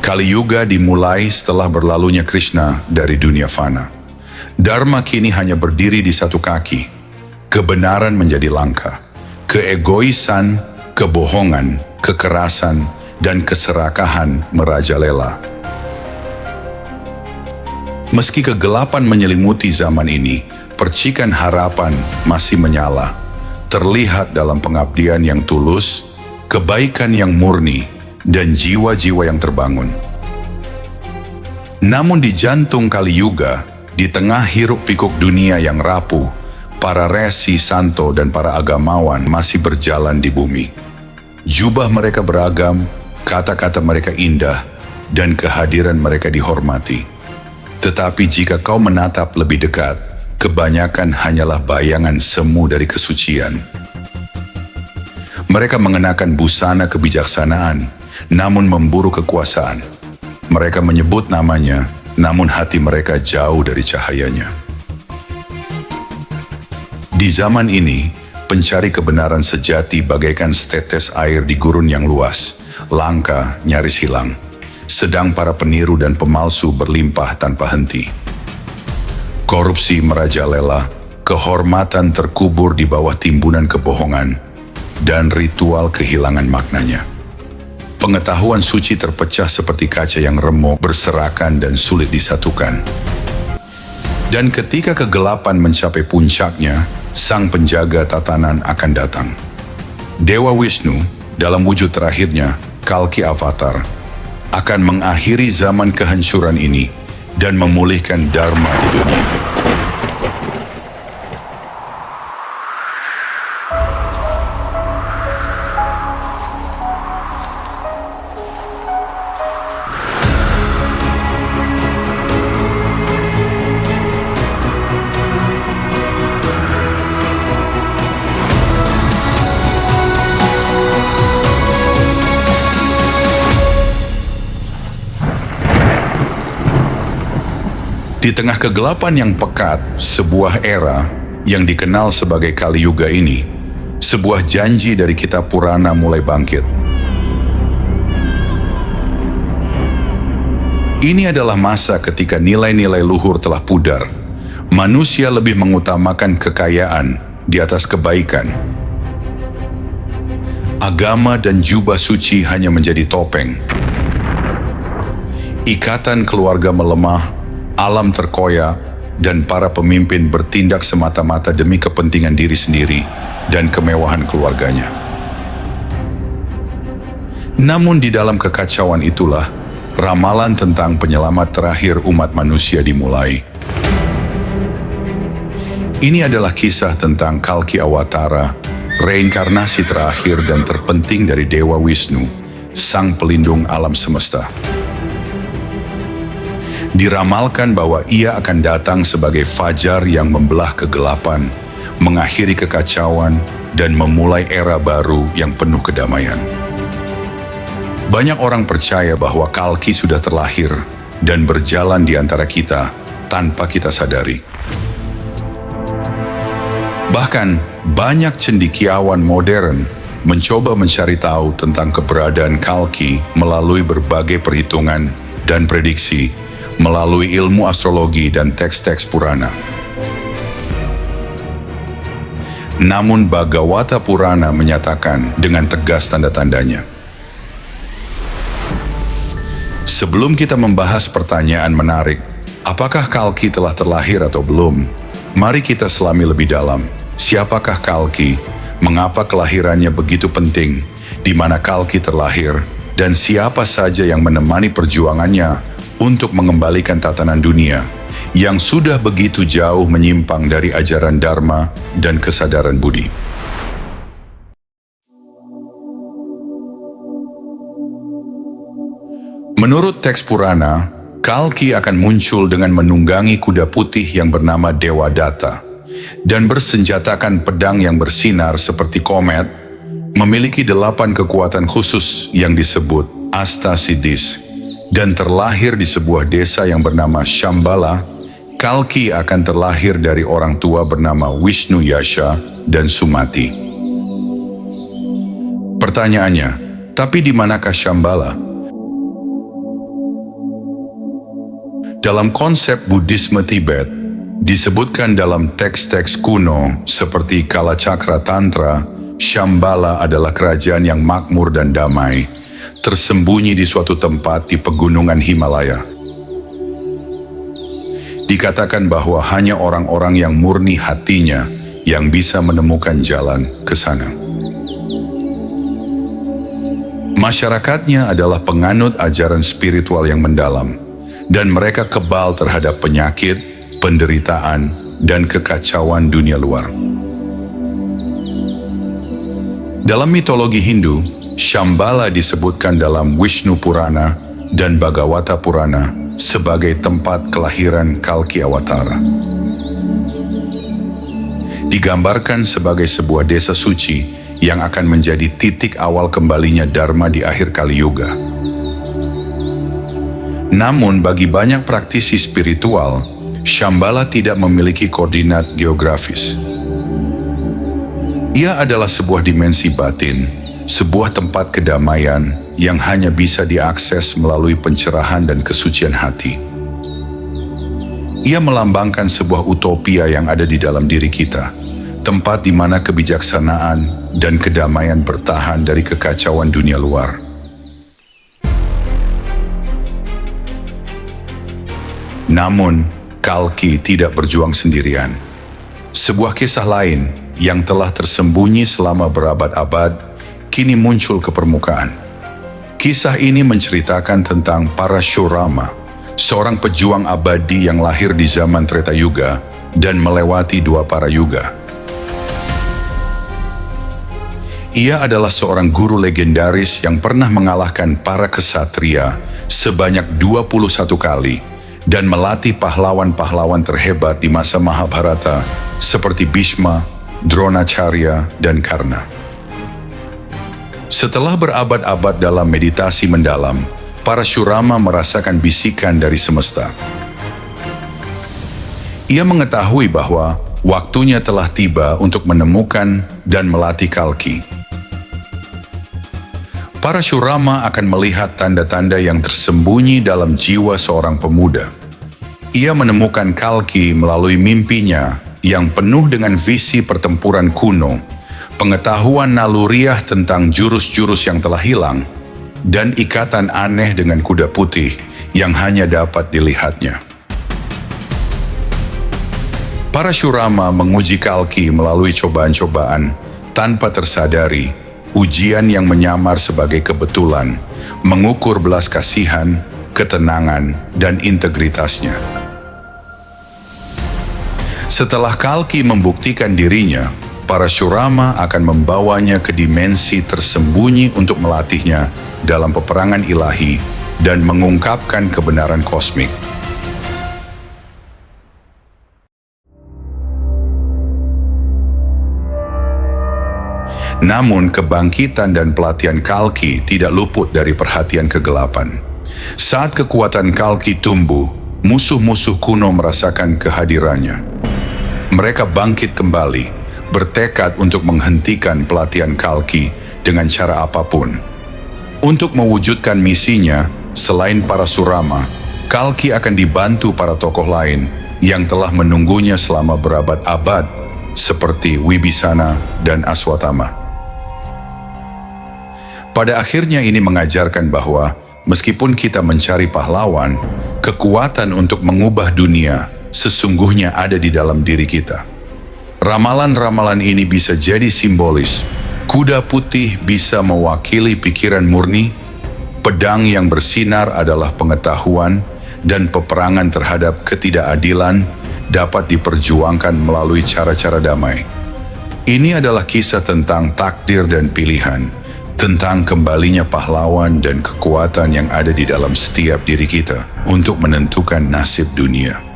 Kali Yuga dimulai setelah berlalunya Krishna dari dunia fana. Dharma kini hanya berdiri di satu kaki. Kebenaran menjadi langka. Keegoisan, kebohongan, kekerasan, dan keserakahan merajalela. Meski kegelapan menyelimuti zaman ini, percikan harapan masih menyala. Terlihat dalam pengabdian yang tulus, kebaikan yang murni, dan jiwa-jiwa yang terbangun. Namun di jantung Kali Yuga, di tengah hiruk-pikuk dunia yang rapuh, para resi, santo, dan para agamawan masih berjalan di bumi. Jubah mereka beragam, kata-kata mereka indah, dan kehadiran mereka dihormati. Tetapi jika kau menatap lebih dekat, kebanyakan hanyalah bayangan semu dari kesucian. Mereka mengenakan busana kebijaksanaan, namun memburu kekuasaan. Mereka menyebut namanya, namun hati mereka jauh dari cahayanya. Di zaman ini, pencari kebenaran sejati bagaikan setetes air di gurun yang luas, langka, nyaris hilang. Sedang para peniru dan pemalsu berlimpah tanpa henti. Korupsi merajalela, kehormatan terkubur di bawah timbunan kebohongan, dan ritual kehilangan maknanya. Pengetahuan suci terpecah seperti kaca yang remuk, berserakan dan sulit disatukan. Dan ketika kegelapan mencapai puncaknya, sang penjaga tatanan akan datang. Dewa Wisnu, dalam wujud terakhirnya, Kalki Avatar, akan mengakhiri zaman kehancuran ini dan memulihkan Dharma di dunia. Di tengah kegelapan yang pekat, sebuah era yang dikenal sebagai Kali Yuga ini, sebuah janji dari kitab Purana mulai bangkit. Ini adalah masa ketika nilai-nilai luhur telah pudar. Manusia lebih mengutamakan kekayaan di atas kebaikan. Agama dan jubah suci hanya menjadi topeng. Ikatan keluarga melemah, alam terkoyak, dan para pemimpin bertindak semata-mata demi kepentingan diri sendiri dan kemewahan keluarganya. Namun di dalam kekacauan itulah, ramalan tentang penyelamat terakhir umat manusia dimulai. Ini adalah kisah tentang Kalki Awatara, reinkarnasi terakhir dan terpenting dari Dewa Wisnu, sang pelindung alam semesta. Diramalkan bahwa ia akan datang sebagai fajar yang membelah kegelapan, mengakhiri kekacauan, dan memulai era baru yang penuh kedamaian. Banyak orang percaya bahwa Kalki sudah terlahir dan berjalan di antara kita tanpa kita sadari. Bahkan, banyak cendekiawan modern mencoba mencari tahu tentang keberadaan Kalki melalui berbagai perhitungan dan prediksi, melalui ilmu astrologi dan teks-teks Purana. Namun Bhagavata Purana menyatakan dengan tegas tanda-tandanya. Sebelum kita membahas pertanyaan menarik, apakah Kalki telah terlahir atau belum? Mari kita selami lebih dalam. Siapakah Kalki? Mengapa kelahirannya begitu penting? Di mana Kalki terlahir? Dan siapa saja yang menemani perjuangannya untuk mengembalikan tatanan dunia yang sudah begitu jauh menyimpang dari ajaran Dharma dan kesadaran budi. Menurut teks Purana, Kalki akan muncul dengan menunggangi kuda putih yang bernama Dewa Datta dan bersenjatakan pedang yang bersinar seperti komet, memiliki 8 kekuatan khusus yang disebut Astasiddhis. Dan terlahir di sebuah desa yang bernama Shambhala. Kalki akan terlahir dari orang tua bernama Wisnu Yasha dan Sumati. Pertanyaannya, tapi di manakah Shambhala? Dalam konsep Buddhisme Tibet, disebutkan dalam teks-teks kuno seperti Kalacakra Tantra, Shambhala adalah kerajaan yang makmur dan damai, tersembunyi di suatu tempat di pegunungan Himalaya. Dikatakan bahwa hanya orang-orang yang murni hatinya yang bisa menemukan jalan ke sana. Masyarakatnya adalah penganut ajaran spiritual yang mendalam, dan mereka kebal terhadap penyakit, penderitaan, dan kekacauan dunia luar. Dalam mitologi Hindu, Shambhala disebutkan dalam Vishnu Purana dan Bhagavata Purana sebagai tempat kelahiran Kalki Awatara. Digambarkan sebagai sebuah desa suci yang akan menjadi titik awal kembalinya Dharma di akhir Kali Yuga. Namun bagi banyak praktisi spiritual, Shambhala tidak memiliki koordinat geografis. Ia adalah sebuah dimensi batin, sebuah tempat kedamaian yang hanya bisa diakses melalui pencerahan dan kesucian hati. Ia melambangkan sebuah utopia yang ada di dalam diri kita, tempat di mana kebijaksanaan dan kedamaian bertahan dari kekacauan dunia luar. Namun, Kalki tidak berjuang sendirian. Sebuah kisah lain yang telah tersembunyi selama berabad-abad kini muncul ke permukaan. Kisah ini menceritakan tentang Parashurama, seorang pejuang abadi yang lahir di zaman Treta Yuga dan melewati 2 para yuga. Ia adalah seorang guru legendaris yang pernah mengalahkan para kesatria sebanyak 21 kali dan melatih pahlawan-pahlawan terhebat di masa Mahabharata seperti Bhishma, Dronacharya, dan Karna. Setelah berabad-abad dalam meditasi mendalam, Parashurama merasakan bisikan dari semesta. Ia mengetahui bahwa waktunya telah tiba untuk menemukan dan melatih Kalki. Parashurama akan melihat tanda-tanda yang tersembunyi dalam jiwa seorang pemuda. Ia menemukan Kalki melalui mimpinya yang penuh dengan visi pertempuran kuno, pengetahuan naluriah tentang jurus-jurus yang telah hilang, dan ikatan aneh dengan kuda putih yang hanya dapat dilihatnya. Parashurama menguji Kalki melalui cobaan-cobaan tanpa tersadari, ujian yang menyamar sebagai kebetulan, mengukur belas kasihan, ketenangan, dan integritasnya. Setelah Kalki membuktikan dirinya, Parashurama akan membawanya ke dimensi tersembunyi untuk melatihnya dalam peperangan ilahi dan mengungkapkan kebenaran kosmik. Namun kebangkitan dan pelatihan Kalki tidak luput dari perhatian kegelapan. Saat kekuatan Kalki tumbuh, musuh-musuh kuno merasakan kehadirannya. Mereka bangkit kembali, bertekad untuk menghentikan pelatihan Kalki dengan cara apapun. Untuk mewujudkan misinya, selain Parashurama, Kalki akan dibantu para tokoh lain yang telah menunggunya selama berabad-abad, seperti Wibisana dan Aswatthama. Pada akhirnya ini mengajarkan bahwa meskipun kita mencari pahlawan, kekuatan untuk mengubah dunia sesungguhnya ada di dalam diri kita. Ramalan-ramalan ini bisa jadi simbolis. Kuda putih bisa mewakili pikiran murni, pedang yang bersinar adalah pengetahuan, dan peperangan terhadap ketidakadilan dapat diperjuangkan melalui cara-cara damai. Ini adalah kisah tentang takdir dan pilihan, tentang kembalinya pahlawan dan kekuatan yang ada di dalam setiap diri kita untuk menentukan nasib dunia.